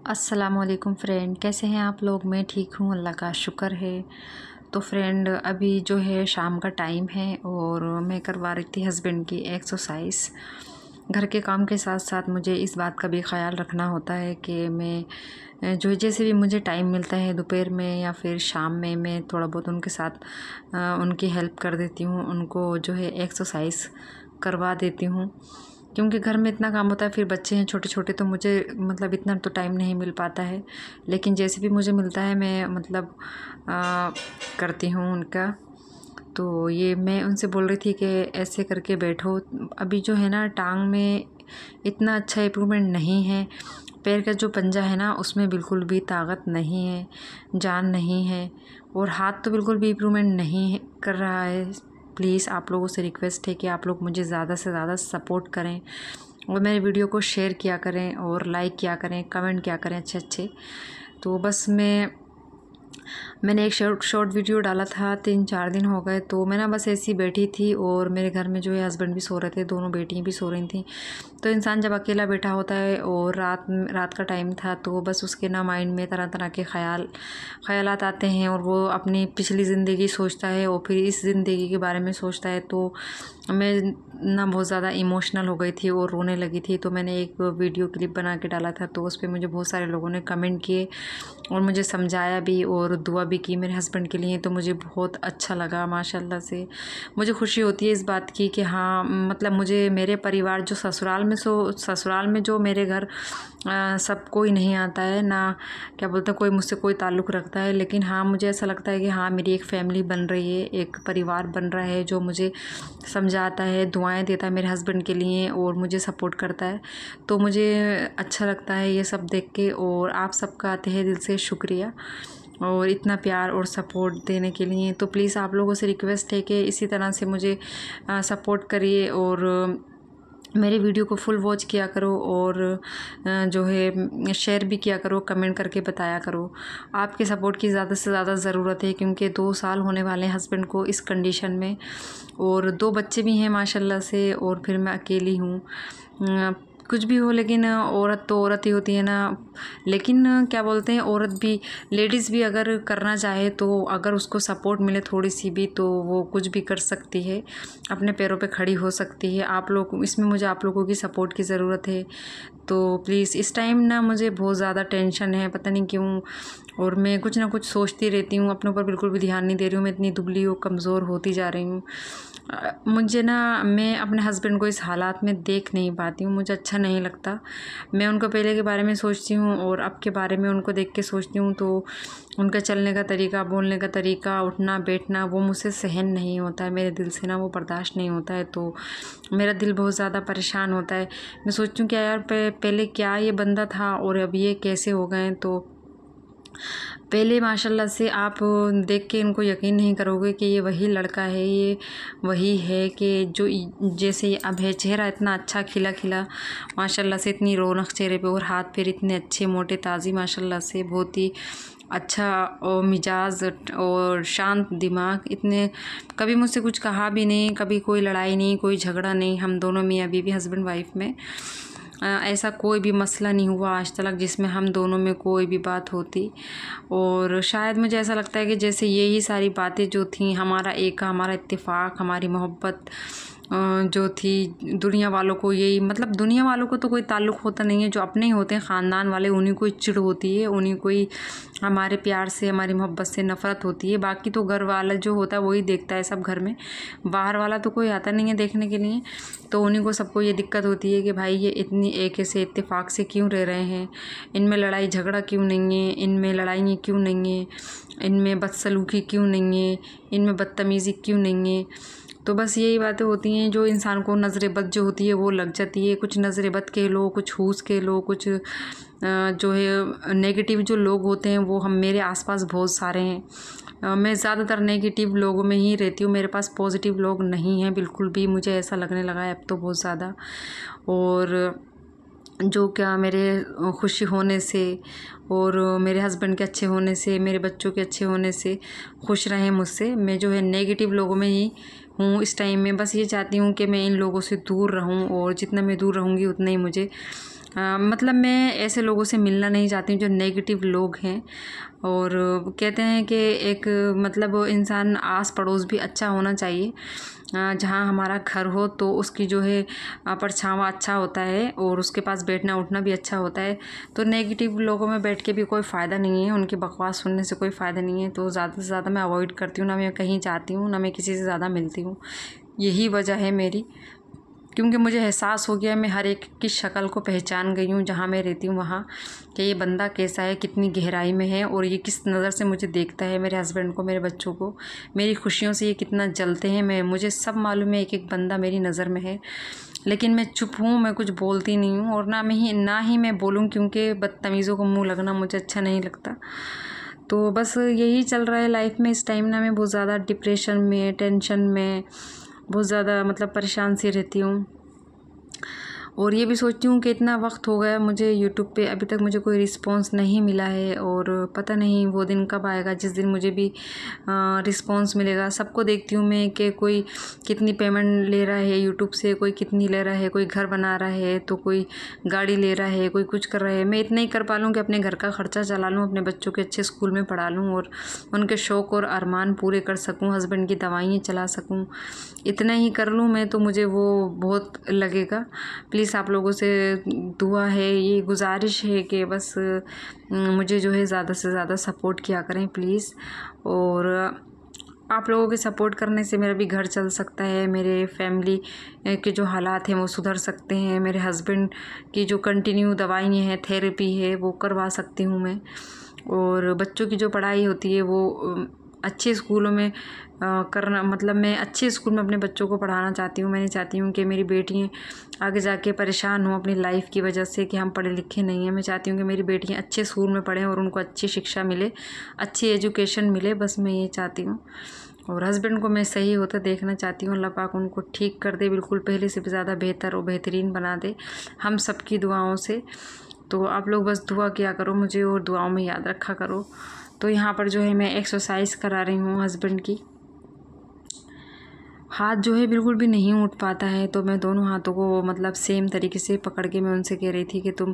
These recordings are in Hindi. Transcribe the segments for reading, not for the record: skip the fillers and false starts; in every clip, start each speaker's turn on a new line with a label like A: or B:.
A: अस्सलामुअलैकुम फ्रेंड, कैसे हैं आप लोग। मैं ठीक हूँ, अल्लाह का शुक्र है। तो फ्रेंड, अभी जो है शाम का टाइम है और मैं करवा रही थी हस्बैंड की एक्सरसाइज। घर के काम के साथ साथ मुझे इस बात का भी ख्याल रखना होता है कि मैं जो जैसे भी मुझे टाइम मिलता है दोपहर में या फिर शाम में, मैं थोड़ा बहुत उनके साथ उनकी हेल्प कर देती हूँ, उनको जो है एक्सरसाइज करवा देती हूँ। क्योंकि घर में इतना काम होता है, फिर बच्चे हैं छोटे छोटे, तो मुझे मतलब इतना तो टाइम नहीं मिल पाता है। लेकिन जैसे भी मुझे मिलता है मैं मतलब करती हूँ उनका। तो ये मैं उनसे बोल रही थी कि ऐसे करके बैठो। अभी जो है ना, टांग में इतना अच्छा इम्प्रूवमेंट नहीं है। पैर का जो पंजा है ना, उसमें बिल्कुल भी ताकत नहीं है, जान नहीं है। और हाथ तो बिल्कुल भी इम्प्रूवमेंट नहीं कर रहा है। प्लीज़ आप लोगों से रिक्वेस्ट है कि आप लोग मुझे ज़्यादा से ज़्यादा सपोर्ट करें और मेरे वीडियो को शेयर किया करें और लाइक किया करें, कमेंट किया करें अच्छे अच्छे। तो बस मैंने एक शॉर्ट वीडियो डाला था, 3-4 दिन हो गए। तो मैं ना बस ऐसी बैठी थी और मेरे घर में जो है हस्बैंड भी सो रहे थे, दोनों बेटियां भी सो रही थी। तो इंसान जब अकेला बैठा होता है और रात का टाइम था, तो बस उसके ना माइंड में तरह तरह के ख्यालात आते हैं और वो अपनी पिछली ज़िंदगी सोचता है और फिर इस ज़िंदगी के बारे में सोचता है। तो मैं ना बहुत ज़्यादा इमोशनल हो गई थी और रोने लगी थी। तो मैंने एक वीडियो क्लिप बना के डाला था, तो उस पर मुझे बहुत सारे लोगों ने कमेंट किए और मुझे समझाया भी और दुआ भी की मेरे हस्बैंड के लिए। तो मुझे बहुत अच्छा लगा, माशाल्लाह से मुझे खुशी होती है इस बात की कि हाँ, मतलब मुझे मेरे परिवार जो ससुराल में जो मेरे घर सब कोई नहीं आता है ना, क्या बोलते हैं, कोई मुझसे कोई ताल्लुक़ रखता है। लेकिन हाँ, मुझे ऐसा लगता है कि हाँ, मेरी एक फैमिली बन रही है, एक परिवार बन रहा है जो मुझे समझाता है, दुआएं देता है मेरे हस्बैंड के लिए और मुझे सपोर्ट करता है। तो मुझे अच्छा लगता है ये सब देख के। और आप सबका तहे दिल से शुक्रिया और इतना प्यार और सपोर्ट देने के लिए। तो प्लीज़ आप लोगों से रिक्वेस्ट है कि इसी तरह से मुझे सपोर्ट करिए और मेरे वीडियो को फुल वॉच किया करो और जो है शेयर भी किया करो, कमेंट करके बताया करो। आपके सपोर्ट की ज़्यादा से ज़्यादा ज़रूरत है, क्योंकि 2 साल होने वाले हैं हस्बैंड को इस कंडीशन में और 2 बच्चे भी हैं माशाल्लाह से, और फिर मैं अकेली हूँ। कुछ भी हो, लेकिन औरत तो औरत ही होती है ना। लेकिन क्या बोलते हैं, औरत भी, लेडीज़ भी अगर करना चाहे तो अगर उसको सपोर्ट मिले थोड़ी सी भी, तो वो कुछ भी कर सकती है, अपने पैरों पे खड़ी हो सकती है। आप लोग इसमें, मुझे आप लोगों की सपोर्ट की ज़रूरत है। तो प्लीज़, इस टाइम ना मुझे बहुत ज़्यादा टेंशन है, पता नहीं क्यों, और मैं कुछ ना कुछ सोचती रहती हूँ, अपने ऊपर बिल्कुल भी ध्यान नहीं दे रही हूँ। मैं इतनी दुबली और कमज़ोर होती जा रही हूँ। मुझे ना, मैं अपने हस्बैंड को इस हालात में देख नहीं पाती हूँ, मुझे अच्छा नहीं लगता। मैं उनको पहले के बारे में सोचती हूँ और अब के बारे में उनको देख के सोचती हूँ। तो उनका चलने का तरीका, बोलने का तरीका, उठना बैठना, वो मुझसे सहन नहीं होता है, मेरे दिल से ना वो बर्दाश्त नहीं होता है। तो मेरा दिल बहुत ज़्यादा परेशान होता है। मैं सोचती हूँ कि यार, पहले क्या ये बंदा था और अब ये कैसे हो गए। तो पहले माशाल्लाह से आप देख के इनको यकीन नहीं करोगे कि ये वही लड़का है, ये वही है कि जो जैसे ये अब है। चेहरा इतना अच्छा खिला खिला माशाल्लाह से, इतनी रौनक चेहरे पे, और हाथ पैर इतने अच्छे मोटे ताज़ी माशाल्लाह से, बहुत ही अच्छा और मिजाज और शांत दिमाग। इतने कभी मुझसे कुछ कहा भी नहीं, कभी कोई लड़ाई नहीं, कोई झगड़ा नहीं। हम दोनों मियाँ बीवी, हस्बैंड वाइफ में ऐसा कोई भी मसला नहीं हुआ आज तक जिसमें हम दोनों में कोई भी बात होती। और शायद मुझे ऐसा लगता है कि जैसे यही सारी बातें जो थी, हमारा इत्तेफाक, हमारी मोहब्बत जो थी, दुनिया वालों को यही, मतलब दुनिया वालों को तो कोई ताल्लुक़ होता नहीं है, जो अपने ही होते हैं ख़ानदान वाले, उन्हीं को ही चिढ़ होती है, उन्हीं को ही हमारे प्यार से, हमारी मोहब्बत से नफ़रत होती है। बाकी तो घर वाला जो होता है वही देखता है सब घर में, बाहर वाला तो कोई आता नहीं है देखने के लिए। तो उन्हीं को, सबको ये दिक्कत होती है कि भाई ये इतनी एक से इत्तेफाक से क्यों रह रहे हैं, इनमें लड़ाई झगड़ा क्यों नहीं है, इनमें लड़ाइयाँ क्यों नहीं है, इनमें बदसलूकी क्यों नहीं है, इनमें बदतमीज़ी क्यों नहीं है। तो बस यही बातें होती हैं जो इंसान को नज़र बद जो होती है वो लग जाती है। कुछ नज़र बद कह लो, कुछ हूस कह लो, कुछ जो है नेगेटिव जो लोग होते हैं वो मेरे आसपास बहुत सारे हैं। मैं ज़्यादातर नेगेटिव लोगों में ही रहती हूँ, मेरे पास पॉजिटिव लोग नहीं हैं बिल्कुल भी, मुझे ऐसा लगने लगा है अब तो बहुत ज़्यादा। और जो क्या मेरे खुशी होने से और मेरे हस्बैंड के अच्छे होने से, मेरे बच्चों के अच्छे होने से खुश रहें मुझसे। मैं जो है नेगेटिव लोगों में ही हूँ इस टाइम में। बस ये चाहती हूँ कि मैं इन लोगों से दूर रहूँ, और जितना मैं दूर रहूँगी उतना ही मुझे मतलब मैं ऐसे लोगों से मिलना नहीं चाहती हूँ जो नेगेटिव लोग हैं। और कहते हैं कि एक मतलब इंसान आस पड़ोस भी अच्छा होना चाहिए। जहाँ हमारा घर हो तो उसकी जो है परछावां अच्छा होता है और उसके पास बैठना उठना भी अच्छा होता है। तो नेगेटिव लोगों में बैठ के भी कोई फ़ायदा नहीं है, उनकी बकवास सुनने से कोई फ़ायदा नहीं है। तो ज़्यादा से ज़्यादा मैं अवॉइड करती हूँ, ना मैं कहीं जाती हूँ, ना मैं किसी से ज़्यादा मिलती हूँ। यही वजह है मेरी, क्योंकि मुझे एहसास हो गया, मैं हर एक की शक्ल को पहचान गई हूँ जहाँ मैं रहती हूँ वहाँ, कि ये बंदा कैसा है, कितनी गहराई में है और ये किस नज़र से मुझे देखता है, मेरे हस्बैंड को, मेरे बच्चों को, मेरी खुशियों से ये कितना जलते हैं। मुझे सब मालूम है, एक एक बंदा मेरी नज़र में है। लेकिन मैं चुप हूँ, मैं कुछ बोलती नहीं हूँ और ना ही मैं बोलूँ, क्योंकि बदतमीज़ों को मुँह लगना मुझे अच्छा नहीं लगता। तो बस यही चल रहा है लाइफ में इस टाइम ना। मैं बहुत ज़्यादा डिप्रेशन में, टेंशन में, बहुत ज़्यादा मतलब परेशान सी रहती हूँ। और ये भी सोचती हूँ कि इतना वक्त हो गया मुझे यूट्यूब पे, अभी तक मुझे कोई रिस्पांस नहीं मिला है और पता नहीं वो दिन कब आएगा जिस दिन मुझे भी रिस्पांस मिलेगा। सबको देखती हूँ मैं कि कोई कितनी पेमेंट ले रहा है यूट्यूब से, कोई कितनी ले रहा है, कोई घर बना रहा है तो कोई गाड़ी ले रहा है, कोई कुछ कर रहा है। मैं इतना ही कर पा लूँ कि अपने घर का खर्चा चला लूँ, अपने बच्चों के अच्छे स्कूल में पढ़ा लूँ और उनके शौक़ और अरमान पूरे कर सकूँ, हस्बैंड की दवाइयाँ चला सकूँ। इतना ही कर लूँ मैं तो मुझे वो बहुत लगेगा। प्लीज़ आप लोगों से दुआ है, ये गुजारिश है कि बस मुझे जो है ज़्यादा से ज़्यादा सपोर्ट किया करें प्लीज़। और आप लोगों के सपोर्ट करने से मेरा भी घर चल सकता है, मेरे फैमिली के जो हालात हैं वो सुधर सकते हैं, मेरे हस्बैंड की जो कंटिन्यू दवाइयाँ हैं, थेरेपी है, वो करवा सकती हूँ मैं। और बच्चों की जो पढ़ाई होती है वो अच्छे स्कूलों में करना, मतलब मैं अच्छे स्कूल में अपने बच्चों को पढ़ाना चाहती हूँ। मैं नहीं चाहती हूँ कि मेरी बेटियाँ आगे जाके परेशान हों अपनी लाइफ की वजह से कि हम पढ़े लिखे नहीं हैं। मैं चाहती हूँ कि मेरी बेटियाँ अच्छे स्कूल में पढ़ें और उनको अच्छी शिक्षा मिले, अच्छी एजुकेशन मिले, बस मैं ये चाहती हूँ। और हस्बैंड को मैं सही होता देखना चाहती हूँ। अल्लाह पाक उनको ठीक कर दे, बिल्कुल पहले से भी ज़्यादा बेहतर और बेहतरीन बना दे हम सब की दुआओं से। तो आप लोग बस दुआ किया करो मुझे और दुआओं में याद रखा करो। तो यहाँ पर जो है मैं एक्सरसाइज करा रही हूँ हस्बैंड की। हाथ जो है बिल्कुल भी नहीं उठ पाता है, तो मैं दोनों हाथों को मतलब सेम तरीके से पकड़ के मैं उनसे कह रही थी कि तुम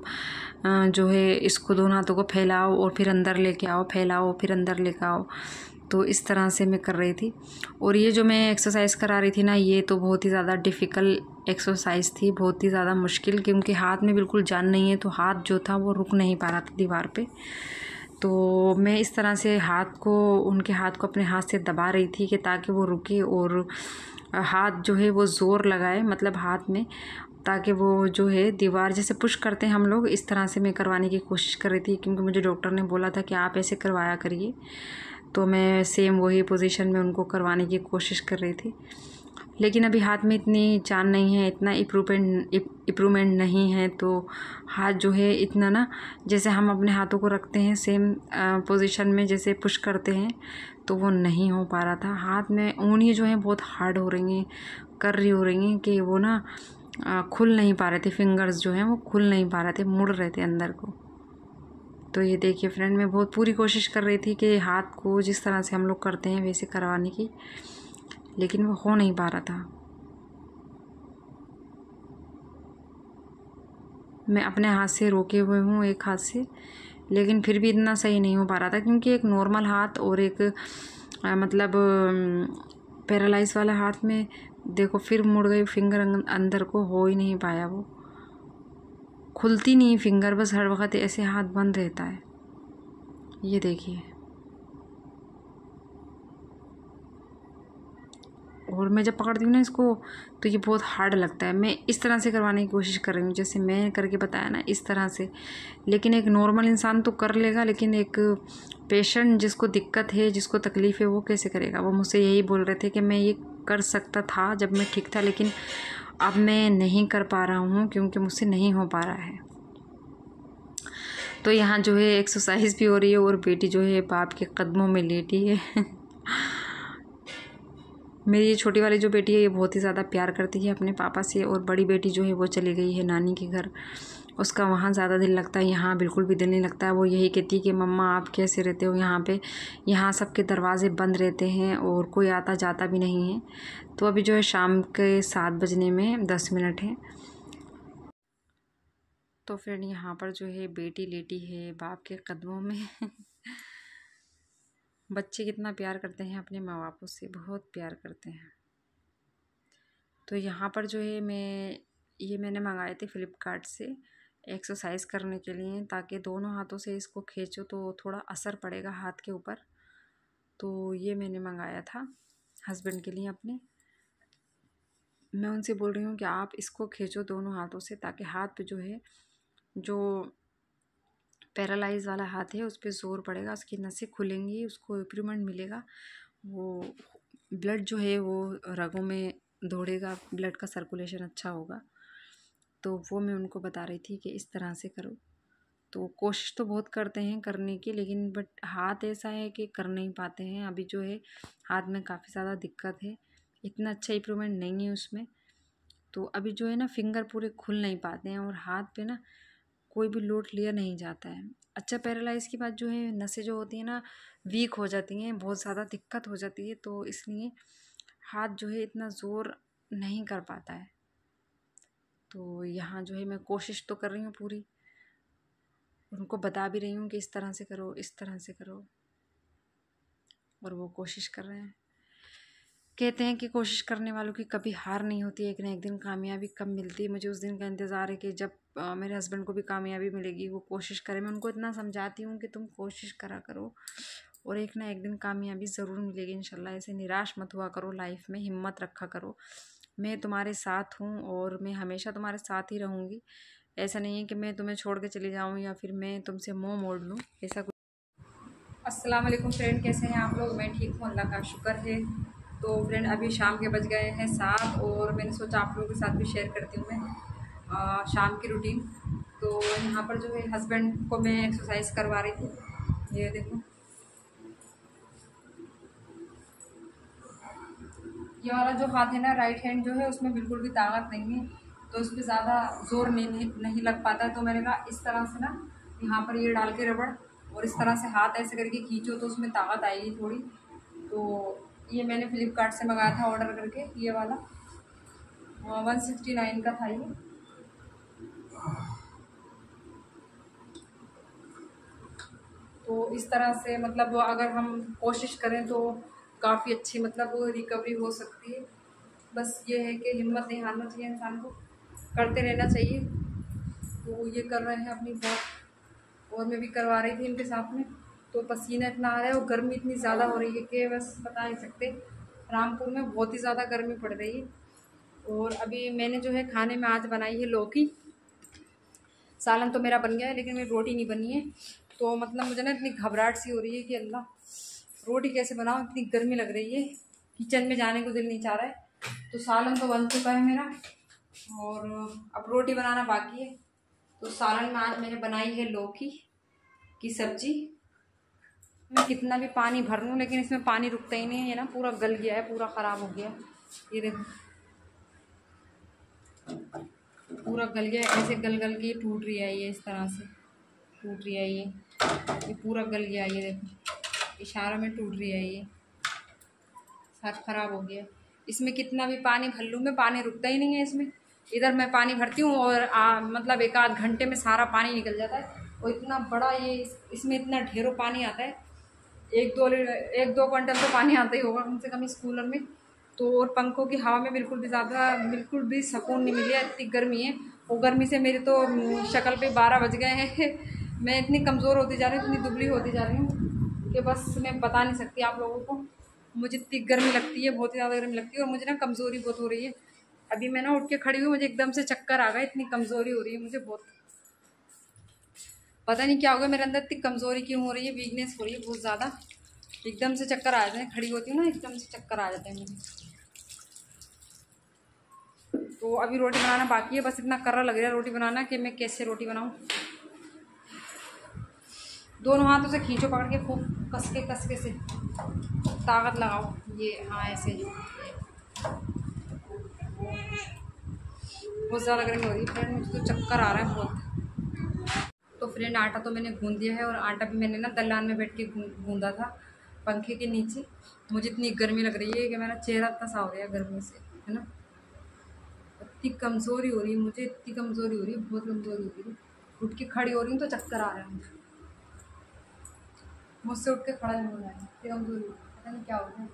A: जो है इसको दोनों हाथों को फैलाओ और फिर अंदर लेके आओ, फैलाओ फिर अंदर लेके आओ। तो इस तरह से मैं कर रही थी। और ये जो मैं एक्सरसाइज करा रही थी ना, ये तो बहुत ही ज़्यादा डिफ़िकल्ट एक्सरसाइज थी, बहुत ही ज़्यादा मुश्किल, क्योंकि हाथ में बिल्कुल जान नहीं है, तो हाथ जो था वो रुक नहीं पा रहा था दीवार पे। तो मैं इस तरह से उनके हाथ को अपने हाथ से दबा रही थी कि ताकि वो रुके और हाथ जो है वो ज़ोर लगाए, मतलब हाथ में, ताकि वो जो है दीवार जैसे पुश करते हैं हम लोग, इस तरह से मैं करवाने की कोशिश कर रही थी। क्योंकि मुझे डॉक्टर ने बोला था कि आप ऐसे करवाया करिए, तो मैं सेम वही पोजीशन में उनको करवाने की कोशिश कर रही थी। लेकिन अभी हाथ में इतनी जान नहीं है, इतना इम्प्रूवमेंट नहीं है, तो हाथ जो है इतना ना, जैसे हम अपने हाथों को रखते हैं सेम पोजीशन में जैसे पुश करते हैं, तो वो नहीं हो पा रहा था। हाथ में उंगलियां जो हैं बहुत हार्ड हो रही हैं, हो रही हैं कि वो ना खुल नहीं पा रहे थे, फिंगर्स जो हैं वो खुल नहीं पा रहे थे, मुड़ रहे थे अंदर को। तो ये देखिए फ्रेंड, मैं बहुत पूरी कोशिश कर रही थी कि हाथ को जिस तरह से हम लोग करते हैं वैसे करवाने की, लेकिन वो हो नहीं पा रहा था। मैं अपने हाथ से रोके हुए हूँ, एक हाथ से, लेकिन फिर भी इतना सही नहीं हो पा रहा था, क्योंकि एक नॉर्मल हाथ और एक मतलब पैरालाइज वाला हाथ में देखो फिर मुड़ गई फिंगर, अंदर को हो ही नहीं पाया, वो खुलती नहीं फिंगर, बस हर वक्त ऐसे हाथ बंद रहता है। ये देखिए, और मैं जब पकड़ती हूँ ना इसको तो ये बहुत हार्ड लगता है। मैं इस तरह से करवाने की कोशिश कर रही हूँ जैसे मैं करके बताया ना, इस तरह से। लेकिन एक नॉर्मल इंसान तो कर लेगा, लेकिन एक पेशेंट जिसको दिक्कत है, जिसको तकलीफ़ है, वो कैसे करेगा। वो मुझसे यही बोल रहे थे कि मैं ये कर सकता था जब मैं ठीक था, लेकिन अब मैं नहीं कर पा रहा हूँ क्योंकि मुझसे नहीं हो पा रहा है। तो यहाँ जो है एक्सरसाइज भी हो रही है और बेटी जो है बाप के कदमों में लेटी है। मेरी ये छोटी वाली जो बेटी है ये बहुत ही ज़्यादा प्यार करती है अपने पापा से, और बड़ी बेटी जो है वो चली गई है नानी के घर। उसका वहाँ ज़्यादा दिल लगता है, यहाँ बिल्कुल भी दिल नहीं लगता है। वो यही कहती है कि मम्मा आप कैसे रहते हो यहाँ पे, यहाँ सबके दरवाज़े बंद रहते हैं और कोई आता जाता भी नहीं है। तो अभी जो है शाम के 7 बजने में 10 मिनट है। तो फ्रेंड यहाँ पर जो है बेटी लेटी है बाप के कदमों में। बच्चे कितना प्यार करते हैं अपने माँ बापों से, बहुत प्यार करते हैं। तो यहाँ पर जो है मैंने मंगाए थे फ्लिपकार्ट से एक्सरसाइज करने के लिए, ताकि दोनों हाथों से इसको खींचो तो थोड़ा असर पड़ेगा हाथ के ऊपर। तो ये मैंने मंगाया था हस्बैंड के लिए अपने। मैं उनसे बोल रही हूँ कि आप इसको खींचो दोनों हाथों से, ताकि हाथ पे जो है, जो पैरालाइज वाला हाथ है उस पर ज़ोर पड़ेगा, उसकी नसें खुलेंगी, उसको इम्प्रूवमेंट मिलेगा, वो ब्लड जो है वो रगों में दौड़ेगा, ब्लड का सर्कुलेशन अच्छा होगा। तो वो मैं उनको बता रही थी कि इस तरह से करो। तो कोशिश तो बहुत करते हैं करने की, लेकिन बट हाथ ऐसा है कि कर नहीं पाते हैं। अभी जो है हाथ में काफ़ी ज़्यादा दिक्कत है, इतना अच्छा इम्प्रूवमेंट नहीं है उसमें। तो अभी जो है ना फिंगर पूरे खुल नहीं पाते हैं और हाथ पे ना कोई भी लोड लिया नहीं जाता है। अच्छा, पैरालाइज़ के बाद जो है नसें जो होती हैं ना वीक हो जाती हैं, बहुत ज़्यादा दिक्कत हो जाती है, तो इसलिए हाथ जो है इतना ज़ोर नहीं कर पाता है। तो यहाँ जो है मैं कोशिश तो कर रही हूँ पूरी, उनको बता भी रही हूँ कि इस तरह से करो, इस तरह से करो, और वो कोशिश कर रहे हैं। कहते हैं कि कोशिश करने वालों की कभी हार नहीं होती, एक ना एक दिन कामयाबी कब मिलती है। मुझे उस दिन का इंतज़ार है कि जब मेरे हस्बैंड को भी कामयाबी मिलेगी, वो कोशिश करें। मैं उनको इतना समझाती हूँ कि तुम कोशिश करा करो और एक ना एक दिन कामयाबी ज़रूर मिलेगी इंशाल्लाह। ऐसे निराश मत हुआ करो, लाइफ में हिम्मत रखा करो। मैं तुम्हारे साथ हूँ और मैं हमेशा तुम्हारे साथ ही रहूँगी। ऐसा नहीं है कि मैं तुम्हें छोड़ के चली जाऊँ या फिर मैं तुमसे मुँह मोड़ लूँ, ऐसा कुछ। अस्सलाम वालेकुम फ्रेंड, कैसे हैं आप लोग? मैं ठीक हूँ, अल्लाह का शुक्र है। तो फ्रेंड अभी शाम के बज गए हैं 7 और मैंने सोचा आप लोगों के साथ भी शेयर करती हूँ मैं शाम की रूटीन। तो यहाँ पर जो है हस्बैंड को मैं एक्सरसाइज करवा रही थी। ये देखो, ये वाला जो हाथ है ना, राइट हैंड जो है, उसमें बिल्कुल भी ताकत नहीं है, तो उस पर ज़्यादा जोर नहीं लग पाता है। तो मैंने कहा इस तरह से ना यहाँ पर ये डाल के रबड़ और इस तरह से हाथ ऐसे करके खींचो तो उसमें ताकत आएगी थोड़ी। तो ये मैंने फ्लिपकार्ट से मंगाया था ऑर्डर करके, ये वाला 169 का था ये। तो इस तरह से मतलब अगर हम कोशिश करें तो काफ़ी अच्छी मतलब रिकवरी हो सकती है। बस ये है कि हिम्मत नहीं हारना चाहिए इंसान को, करते रहना चाहिए। तो ये कर रहे हैं अपनी बात और मैं भी करवा रही थी इनके साथ में। तो पसीना इतना आ रहा है और गर्मी इतनी ज़्यादा हो रही है कि बस बता नहीं सकते। रामपुर में बहुत ही ज़्यादा गर्मी पड़ रही है। और अभी मैंने जो है खाने में आज बनाई है लौकी। सालन तो मेरा बन गया है लेकिन मेरी रोटी नहीं बनी है। तो मतलब मुझे ना इतनी घबराहट सी हो रही है कि अल्लाह, रोटी कैसे बनाऊँ, इतनी गर्मी लग रही है, किचन में जाने को दिल नहीं चाह रहा है। तो सालन तो बन चुका है मेरा और अब रोटी बनाना बाकी है। तो सालन में आज मैंने बनाई है लौकी की सब्जी। मैं कितना भी पानी भर लूँ लेकिन इसमें पानी रुकता ही नहीं है, ये ना पूरा गल गया है, पूरा ख़राब हो गया है। ये देखो पूरा गल गया है, ऐसे गल गल के टूट रही है, ये इस तरह से टूट रही है। ये पूरा गल गया है, ये देखो इशारा में टूट रही है, ये सब खराब हो गया है। इसमें कितना भी पानी भर लूँ मैं, पानी रुकता ही नहीं है इसमें। इधर मैं पानी भरती हूँ और मतलब एक आध घंटे में सारा पानी निकल जाता है। और इतना बड़ा ये इसमें इतना ढेरों पानी आता है, 1-2 क्विंटल तो पानी आता ही होगा कम से कम इस कूलर में। तो और पंखों की हवा में बिल्कुल भी सुकून नहीं मिली है, इतनी गर्मी है। और गर्मी से मेरी तो शक्ल पे 12 बज गए हैं। मैं इतनी कमज़ोर होती जा रही हूँ, इतनी दुबली होती जा रही हूँ कि बस मैं बता नहीं सकती आप लोगों को। मुझे इतनी गर्मी लगती है, बहुत ही ज़्यादा गर्मी लगती है और मुझे ना कमज़ोरी बहुत हो रही है। अभी मैं ना उठ के खड़ी हुई, मुझे एकदम से चक्कर आ गए, इतनी कमज़ोरी हो रही है मुझे बहुत। पता नहीं क्या हो गया मेरे अंदर, इतनी कमज़ोरी क्यों हो रही है, वीकनेस हो रही है बहुत ज़्यादा। एकदम से चक्कर आ जाते हैं, खड़ी होती हूँ ना एकदम से चक्कर आ जाते हैं मुझे। तो अभी रोटी बनाना बाकी है, बस इतना कर्रा लग रहा है रोटी बनाना कि मैं कैसे रोटी बनाऊँ। दोनों हाथों से खींचो पकड़ के, खूब कस के से ताकत लगाओ। ये हाँ ऐसे बहुत ज़्यादा गर्मी हो रही है फ्रेंड, मुझे तो चक्कर आ रहा है बहुत। तो फ्रेंड आटा तो मैंने गूंद दिया है और आटा भी मैंने ना दलान में बैठ के गूंदा था पंखे के नीचे। मुझे इतनी गर्मी लग रही है कि मेरा चेहरा इतना सा हो गया गर्मी से, है ना। इतनी कमज़ोरी हो रही है मुझे, इतनी कमज़ोरी हो रही है, बहुत कमज़ोरी हो रही है। उठ के खड़ी हो रही हूँ तो चक्कर आ रहे हैं मुझसे। उठ के खड़ा नहीं हो रहा है, कमजोरी पता नहीं क्या हो रहा है,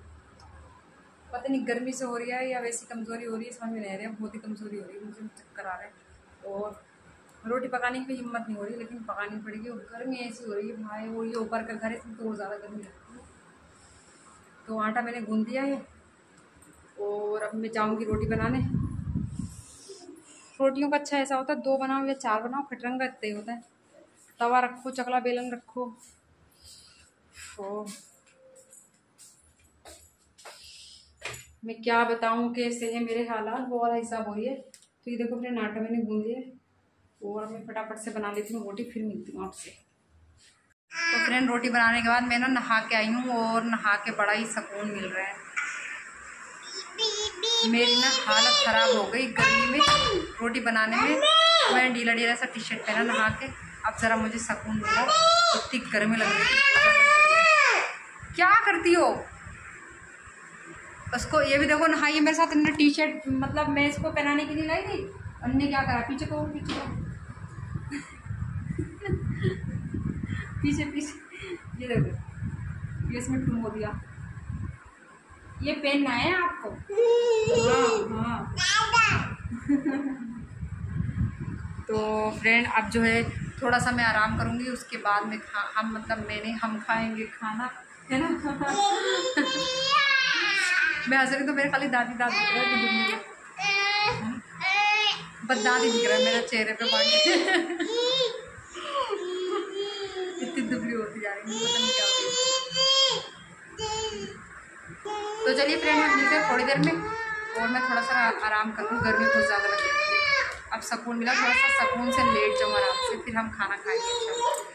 A: पता नहीं गर्मी से हो रही है या वैसी कमज़ोरी हो रही है, समझ में नहीं आ रही है। बहुत ही कमज़ोरी हो रही है, मुझे चक्कर आ रहा है और रोटी पकाने की हिम्मत नहीं हो रही, लेकिन पकानी पड़ेगी। और गर्मी ऐसी हो रही है भाई, वो ये ऊपर का घर है इसमें तो और ज़्यादा गर्मी लगती है। तो आटा मैंने गूंद दिया है और अब मैं जाऊँगी रोटी बनाने। रोटियों का अच्छा ऐसा होता है 2 बनाओ या 4 बनाओ, खटरंग का इतना ही होता है। तवा रखो, चकला बेलन रखो। तो मैं क्या बताऊं कैसे है मेरे हालात, वो वाला हिसाब हो रही है। तो ये देखो अपने आटा मैंने गूंद दिया और मैं फटाफट से बना लेती हूँ रोटी, फिर मिलती हूँ आपसे। तो फ्रेंड रोटी बनाने के बाद मैं ना नहा के आई हूँ और नहा के बड़ा ही सुकून मिल रहा है। मेरी ना हालत ख़राब हो गई गर्मी में रोटी बनाने में। मैं ढीला ढीला सा टी शर्ट पहना नहा के, अब ज़रा मुझे सुकून मिला। इतनी गर्मी लग रही थी। क्या करती हो उसको, ये भी देखो नहाइए मेरे साथ। इन्होंने टी शर्ट मतलब मैं इसको पहनाने के लिए लाई थी, उन्होंने क्या करा, पीछे को पीछे पीछे पीछे ये देखो, ये इसमें टूम हो दिया। ये पहनना है आपको? हाँ हाँ। तो फ्रेंड अब जो है थोड़ा सा मैं आराम करूँगी, उसके बाद में हम खाएंगे खाना, है ना। मैं हंस रही तो मेरे खाली दादी दादी दिख रहा है, बस दादी दिख रहा है मेरे चेहरे पे पानी। इतनी दुबली होती जा रही है, पता नहीं क्या होती है। तो चलिए फ्रेंड हम मिलते हैं थोड़ी देर में, और मैं थोड़ा सा आराम करूँ, गर्मी बहुत ज़्यादा लग रही है। अब सुकून मिला, थोड़ा सा सुकून से लेट जाऊँ आराम से, फिर हम खाना खाएंगे।